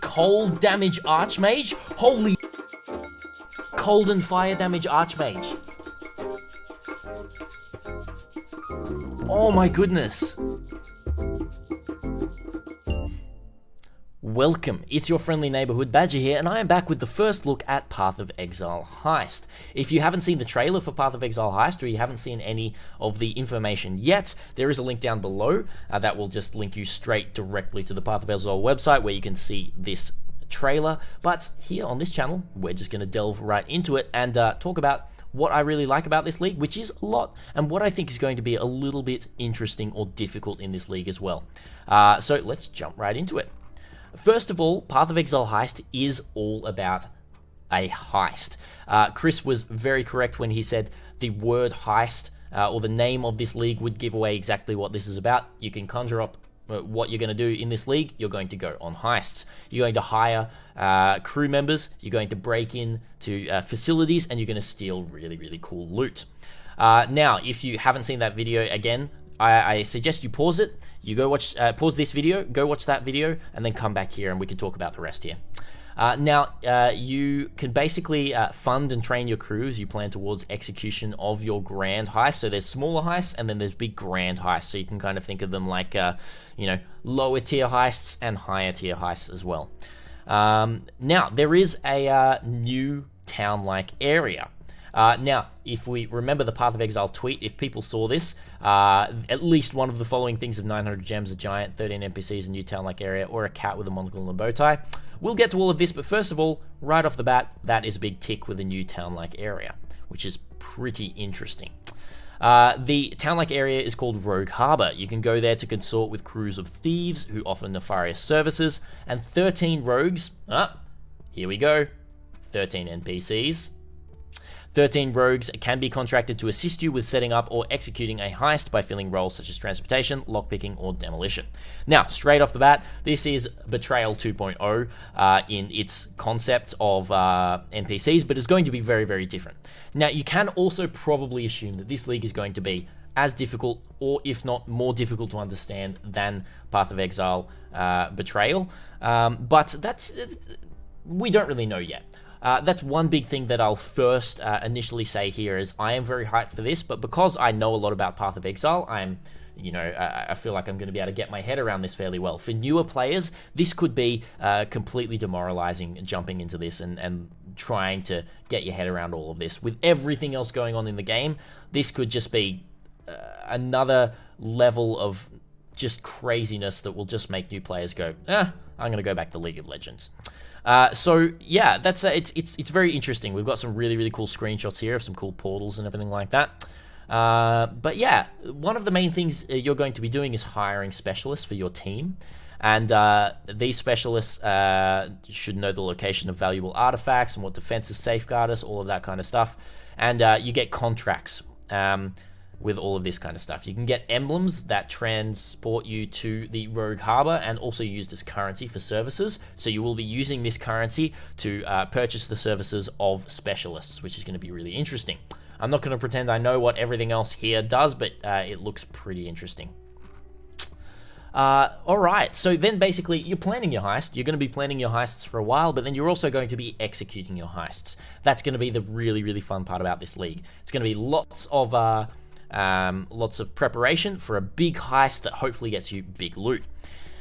Cold damage Archmage? Holy... Cold and fire damage Archmage. Oh my goodness. Welcome, it's your friendly neighbourhood Badger here, and I am back with the first look at Path of Exile Heist. If you haven't seen the trailer for Path of Exile Heist, or you haven't seen any of the information yet, there is a link down below that will just link you straight directly to the Path of Exile website where you can see this trailer. But here on this channel, we're just going to delve right into it and talk about what I really like about this league, which is a lot, and what I think is going to be a little bit interesting or difficult in this league as well. So let's jump right into it. First of all, Path of Exile Heist is all about a heist. Chris was very correct when he said the word heist, or the name of this league, would give away exactly what this is about. You can conjure up what you're going to do in this league. You're going to go on heists. You're going to hire crew members. You're going to break into facilities, and you're going to steal really, really cool loot. Now, if you haven't seen that video, again, I suggest you pause it. You go watch, pause this video, go watch that video, and then come back here and we can talk about the rest here. Now, you can basically fund and train your crew as you plan towards execution of your grand heist. So there's smaller heists, and then there's big grand heists. So you can kind of think of them like, you know, lower tier heists and higher tier heists as well. Now, there is a new town-like area. Now, if we remember the Path of Exile tweet, if people saw this, at least one of the following things of 900 gems, a giant, 13 NPCs, a new town-like area, or a cat with a monocle and a bow tie. We'll get to all of this, but first of all, right off the bat, that is a big tick with a new town-like area, which is pretty interesting. The town-like area is called Rogue Harbor. You can go there to consort with crews of thieves who offer nefarious services, and 13 rogues, here we go, 13 NPCs. 13 rogues can be contracted to assist you with setting up or executing a heist by filling roles such as transportation, lockpicking, or demolition. Now, straight off the bat, this is Betrayal 2.0 in its concept of NPCs, but it's going to be very, very different. Now, you can also probably assume that this league is going to be as difficult, or if not more difficult to understand than Path of Exile Betrayal, but we don't really know yet. That's one big thing that I'll first initially say here is I am very hyped for this, but because I know a lot about Path of Exile, I feel like I'm going to be able to get my head around this fairly well. For newer players, this could be completely demoralizing jumping into this and trying to get your head around all of this. With everything else going on in the game, this could just be another level of just craziness that will just make new players go, I'm going to go back to League of Legends. So yeah, that's it's very interesting. We've got some really, really cool screenshots here of some cool portals and everything like that. But yeah, one of the main things you're going to be doing is hiring specialists for your team. And these specialists should know the location of valuable artifacts and what defenses safeguard us, all of that kind of stuff. And you get contracts with all of this kind of stuff. You can get emblems that transport you to the Rogue Harbor and also used as currency for services. So you will be using this currency to purchase the services of specialists, which is going to be really interesting. I'm not going to pretend I know what everything else here does, but it looks pretty interesting. Alright, so then basically you're planning your heist. You're going to be planning your heists for a while, but then you're also going to be executing your heists. That's going to be the really, really fun part about this league. It's going to be lots of preparation for a big heist that hopefully gets you big loot.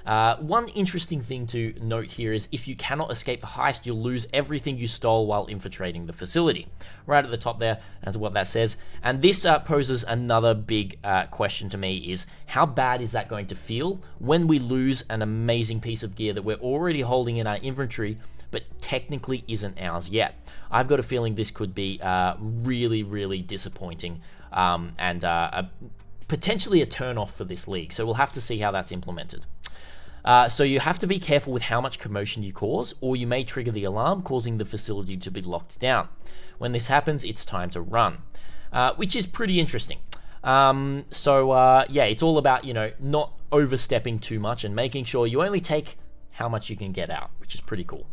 One interesting thing to note here is if you cannot escape the heist, you'll lose everything you stole while infiltrating the facility. Right at the top there, that's what that says. And this poses another big question to me is, how bad is that going to feel when we lose an amazing piece of gear that we're already holding in our inventory, but technically isn't ours yet? I've got a feeling this could be really, really disappointing and potentially a turn-off for this league. So we'll have to see how that's implemented. So you have to be careful with how much commotion you cause, or you may trigger the alarm, causing the facility to be locked down. When this happens, it's time to run, which is pretty interesting. Yeah, it's all about, not overstepping too much and making sure you only take how much you can get out, which is pretty cool.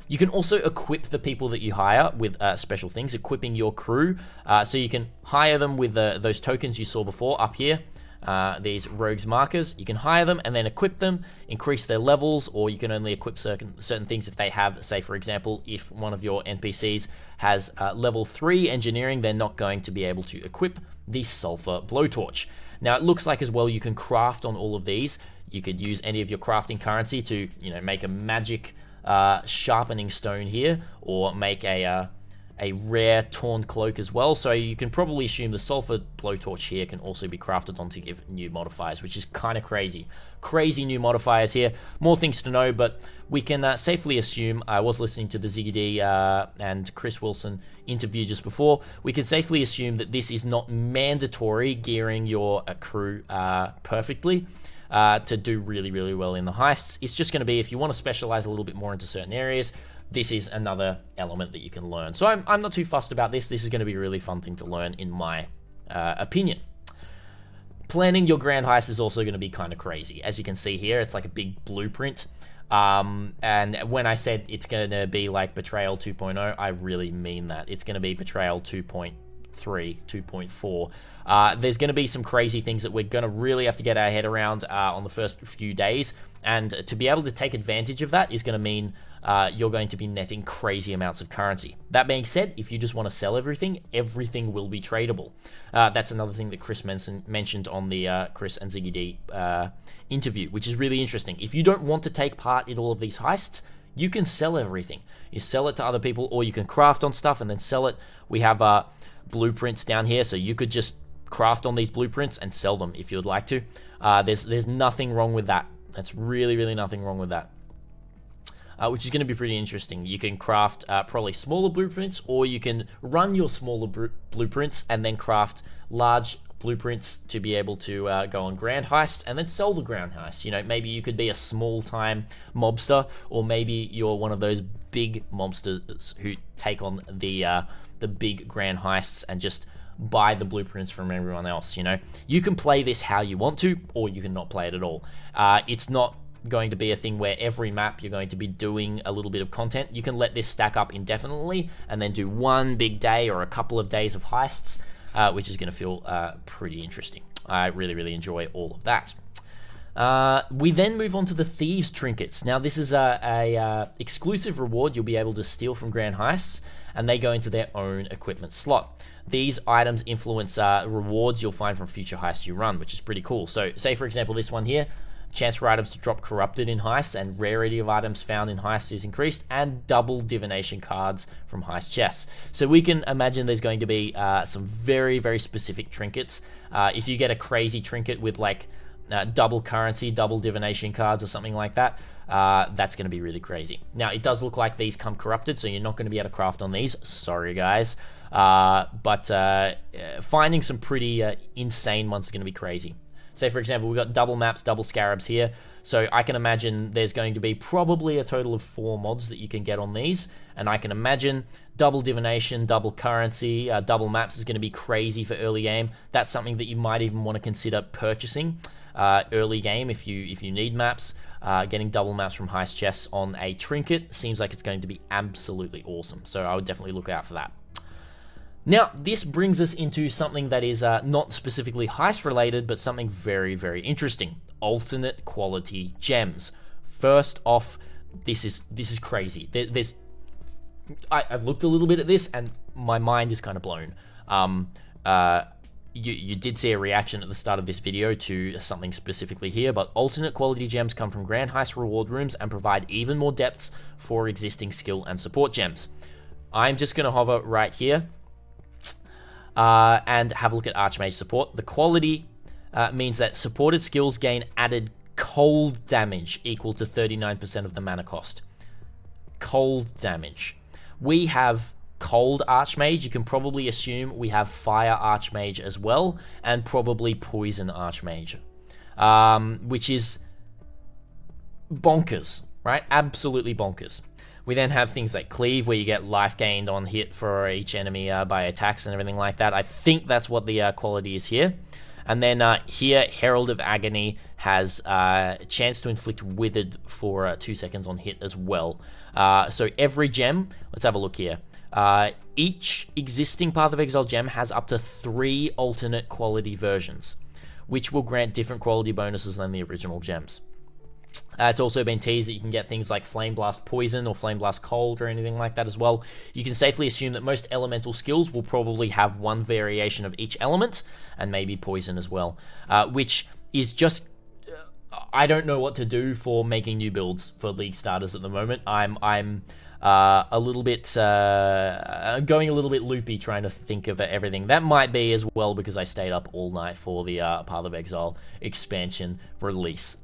You can also equip the people that you hire with special things, equipping your crew. So you can hire them with those tokens you saw before up here. these rogues markers. You can hire them and then equip them, increase their levels, or you can only equip certain things if they have, say for example, if one of your NPCs has level 3 engineering, they're not going to be able to equip the sulfur blowtorch. Now it looks like as well you can craft on all of these. You could use any of your crafting currency to, make a magic sharpening stone here, or make a rare torn cloak as well. So you can probably assume the sulfur blowtorch here can also be crafted on to give new modifiers, which is kind of crazy. Crazy new modifiers here. More things to know, but we can safely assume, I was listening to the Ziggy D and Chris Wilson interview just before, we can safely assume that this is not mandatory gearing your crew perfectly to do really, really well in the heists. It's just going to be if you want to specialize a little bit more into certain areas, this is another element that you can learn. So I'm not too fussed about this. This is going to be a really fun thing to learn in my opinion. Planning your grand heist is also going to be kind of crazy. As you can see here, it's like a big blueprint. And when I said it's going to be like Betrayal 2.0, I really mean that. It's going to be Betrayal 2.3, 2.4. There's going to be some crazy things that we're going to really have to get our head around on the first few days. And to be able to take advantage of that is going to mean you're going to be netting crazy amounts of currency. That being said, if you just want to sell everything, everything will be tradable. That's another thing that Chris mentioned on the Chris and Ziggy D interview, which is really interesting. If you don't want to take part in all of these heists, you can sell everything. You sell it to other people, or you can craft on stuff and then sell it. We have blueprints down here, so you could just craft on these blueprints and sell them if you would like to. There's nothing wrong with that. That's really, really nothing wrong with that. Which is going to be pretty interesting. You can craft probably smaller blueprints, or you can run your smaller blueprints and then craft large blueprints to be able to go on grand heists and then sell the grand heists. Maybe you could be a small-time mobster, or maybe you're one of those big mobsters who take on the big grand heists and just buy the blueprints from everyone else. You can play this how you want to, or you can not play it at all. It's not going to be a thing where every map you're going to be doing a little bit of content. You can let this stack up indefinitely and then do one big day or a couple of days of heists, which is going to feel pretty interesting. I really, really enjoy all of that. We then move on to the Thieves Trinkets. Now this is a exclusive reward you'll be able to steal from grand heists, and they go into their own equipment slot. These items influence rewards you'll find from future heists you run, which is pretty cool. So say for example this one here, chance for items to drop corrupted in heists, and rarity of items found in heists is increased, and double divination cards from heist chests. So we can imagine there's going to be some very, very specific trinkets. If you get a crazy trinket with like double currency, double divination cards or something like that, that's going to be really crazy. Now it does look like these come corrupted, so you're not going to be able to craft on these. Sorry guys. But finding some pretty insane ones is going to be crazy. Say for example, we've got double maps, double scarabs here. So I can imagine there's going to be probably a total of 4 mods that you can get on these. And I can imagine double divination, double currency, double maps is going to be crazy for early game. That's something that you might even want to consider purchasing early game if you need maps. Getting double maps from heist chests on a trinket seems like it's going to be absolutely awesome. So I would definitely look out for that. Now, this brings us into something that is not specifically heist related, but something very, very interesting. Alternate quality gems. First off, this is crazy. I've looked a little bit at this and my mind is kind of blown. You did see a reaction at the start of this video to something specifically here, but alternate quality gems come from grand heist reward rooms and provide even more depths for existing skill and support gems. I'm just going to hover right here and have a look at Archmage support. The quality means that supported skills gain added cold damage equal to 39% of the mana cost. Cold damage. We have cold Archmage. You can probably assume we have fire Archmage as well, and probably poison Archmage, which is bonkers, right? Absolutely bonkers. We then have things like Cleave, where you get life gained on hit for each enemy by attacks and everything like that. I think that's what the quality is here. And then here, Herald of Agony has a chance to inflict Withered for 2 seconds on hit as well. So every gem, let's have a look here. Each existing Path of Exile gem has up to 3 alternate quality versions. which will grant different quality bonuses than the original gems. It's also been teased that you can get things like Flame Blast Poison or Flame Blast Cold or anything like that as well. You can safely assume that most elemental skills will probably have one variation of each element, and maybe Poison as well, which is just... I don't know what to do for making new builds for League starters at the moment. I'm a little bit going a little bit loopy trying to think of everything. That might be as well because I stayed up all night for the Path of Exile expansion release.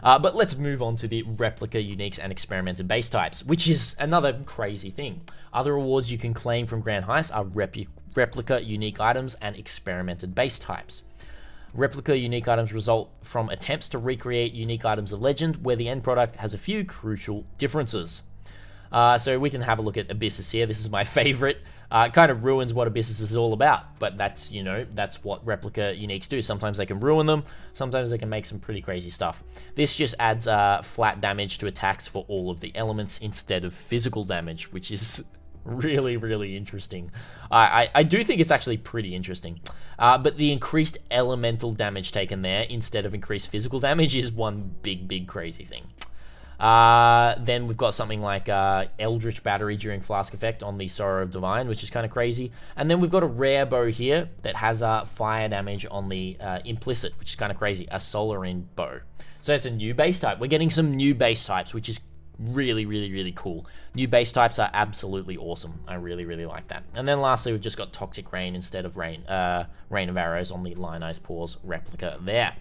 But let's move on to the Replica, Uniques, and Experimented base types, which is another crazy thing. Other rewards you can claim from Grand Heist are Replica, Unique items, and Experimented base types. Replica unique items result from attempts to recreate unique items of legend, where the end product has a few crucial differences. So we can have a look at Abyssus here. This is my favorite. It kind of ruins what Abyssus is all about, but that's, you know, that's what Replica uniques do. Sometimes they can ruin them, sometimes they can make some pretty crazy stuff. This just adds flat damage to attacks for all of the elements instead of physical damage, which is really, really interesting. I do think it's actually pretty interesting. But the increased elemental damage taken there instead of increased physical damage is one big crazy thing. Then we've got something like Eldritch Battery during Flask Effect on the Sorrow of Divine, which is kind of crazy. And then we've got a rare bow here that has fire damage on the Implicit, which is kind of crazy, a Solarine bow. So it's a new base type. We're getting some new base types, which is really cool. New base types are absolutely awesome. I really like that. And then lastly, we've just got Toxic Rain instead of Rain of Arrows on the Lionized Paws replica there.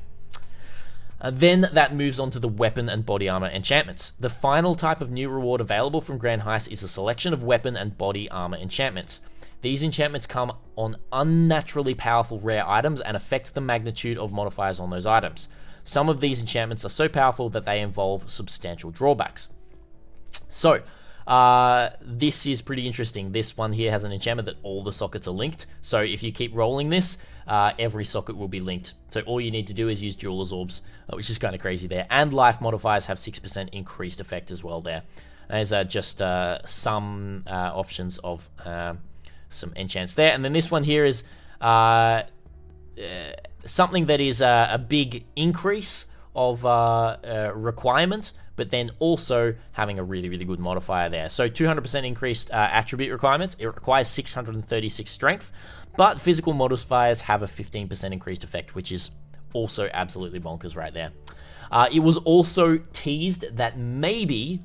Then that moves on to the weapon and body armor enchantments. The final type of new reward available from Grand Heist is a selection of weapon and body armor enchantments. These enchantments come on unnaturally powerful rare items and affect the magnitude of modifiers on those items. Some of these enchantments are so powerful that they involve substantial drawbacks. So, this is pretty interesting. This one here has an enchantment that all the sockets are linked. So if you keep rolling this, every socket will be linked. So all you need to do is use Jeweler's Orbs, which is kind of crazy there. And life modifiers have 6% increased effect as well there. There's just some options of some enchants there. And then this one here is something that is a big increase of requirement, but then also having a really good modifier there. So 200% increased attribute requirements. It requires 636 strength, but physical modifiers have a 15% increased effect, which is also absolutely bonkers right there. It was also teased that maybe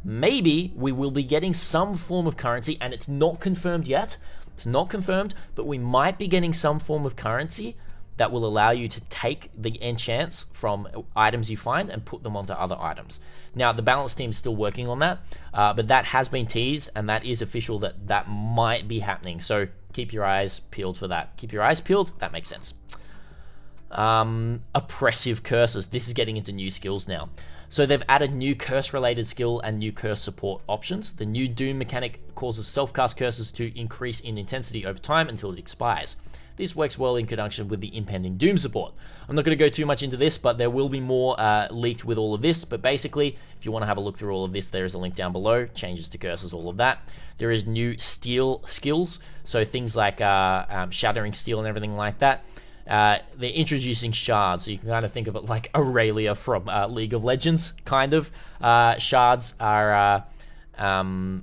we will be getting some form of currency, and it's not confirmed yet. It's not confirmed, but we might be getting some form of currency that will allow you to take the enchants from items you find and put them onto other items. Now, the balance team is still working on that, but that has been teased, and that is official that might be happening. So keep your eyes peeled for that. Keep your eyes peeled, that makes sense. Oppressive curses. This is getting into new skills now. So they've added new curse-related skill and new curse support options. The new Doom mechanic causes self-cast curses to increase in intensity over time until it expires. This works well in conjunction with the impending Doom support. I'm not going to go too much into this, but there will be more leaked with all of this. But basically, if you want to have a look through all of this, there is a link down below. Changes to curses, all of that. There is new steel skills, so things like shattering steel and everything like that. They're introducing shards, so you can kind of think of it like Aurelia from League of Legends, kind of. Shards are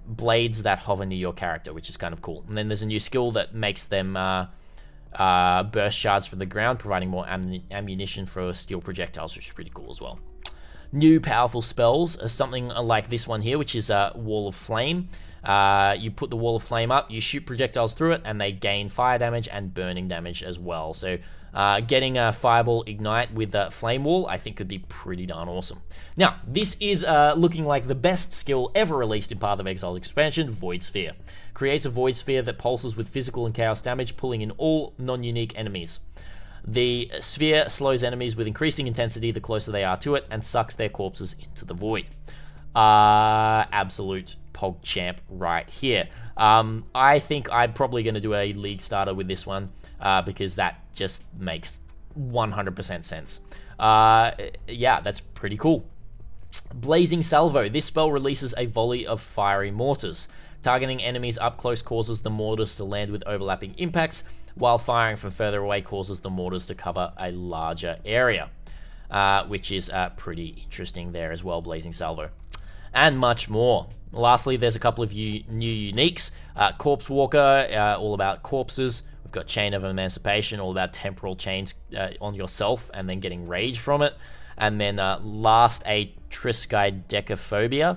blades that hover near your character, which is kind of cool. And then there's a new skill that makes them burst shards from the ground, providing more ammunition for steel projectiles, which is pretty cool as well. New powerful spells, something like this one here, which is a Wall of Flame. You put the Wall of Flame up, you shoot projectiles through it, and they gain fire damage and burning damage as well. So getting a Fireball Ignite with a Flame Wall, I think could be pretty darn awesome. Now, this is looking like the best skill ever released in Path of Exile expansion, Void Sphere. Creates a Void Sphere that pulses with physical and chaos damage, pulling in all non-unique enemies. The sphere slows enemies with increasing intensity the closer they are to it, and sucks their corpses into the void. Absolute PogChamp right here. I think I'm probably going to do a League starter with this one, because that just makes 100% sense. Yeah, that's pretty cool. Blazing Salvo. This spell releases a volley of fiery mortars. Targeting enemies up close causes the mortars to land with overlapping impacts, while firing from further away causes the mortars to cover a larger area, which is pretty interesting there as well, Blazing Salvo. And much more. Lastly, there's a couple of new uniques. Corpse Walker, all about corpses. We've got Chain of Emancipation, all about temporal chains on yourself and then getting rage from it. And then last, a Triskaidekaphobia,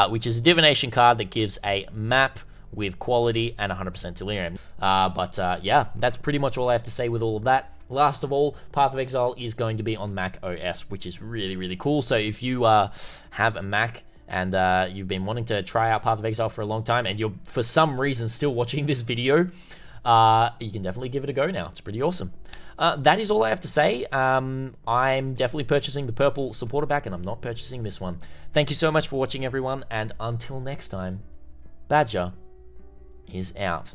which is a divination card that gives a map with quality and 100% delirium. Yeah, that's pretty much all I have to say with all of that. Last of all, Path of Exile is going to be on Mac OS, which is really, really cool. So if you have a Mac and you've been wanting to try out Path of Exile for a long time, and you're for some reason still watching this video, you can definitely give it a go now. It's pretty awesome. That is all I have to say. I'm definitely purchasing the purple supporter pack, and I'm not purchasing this one. Thank you so much for watching, everyone, and until next time, Badger is out.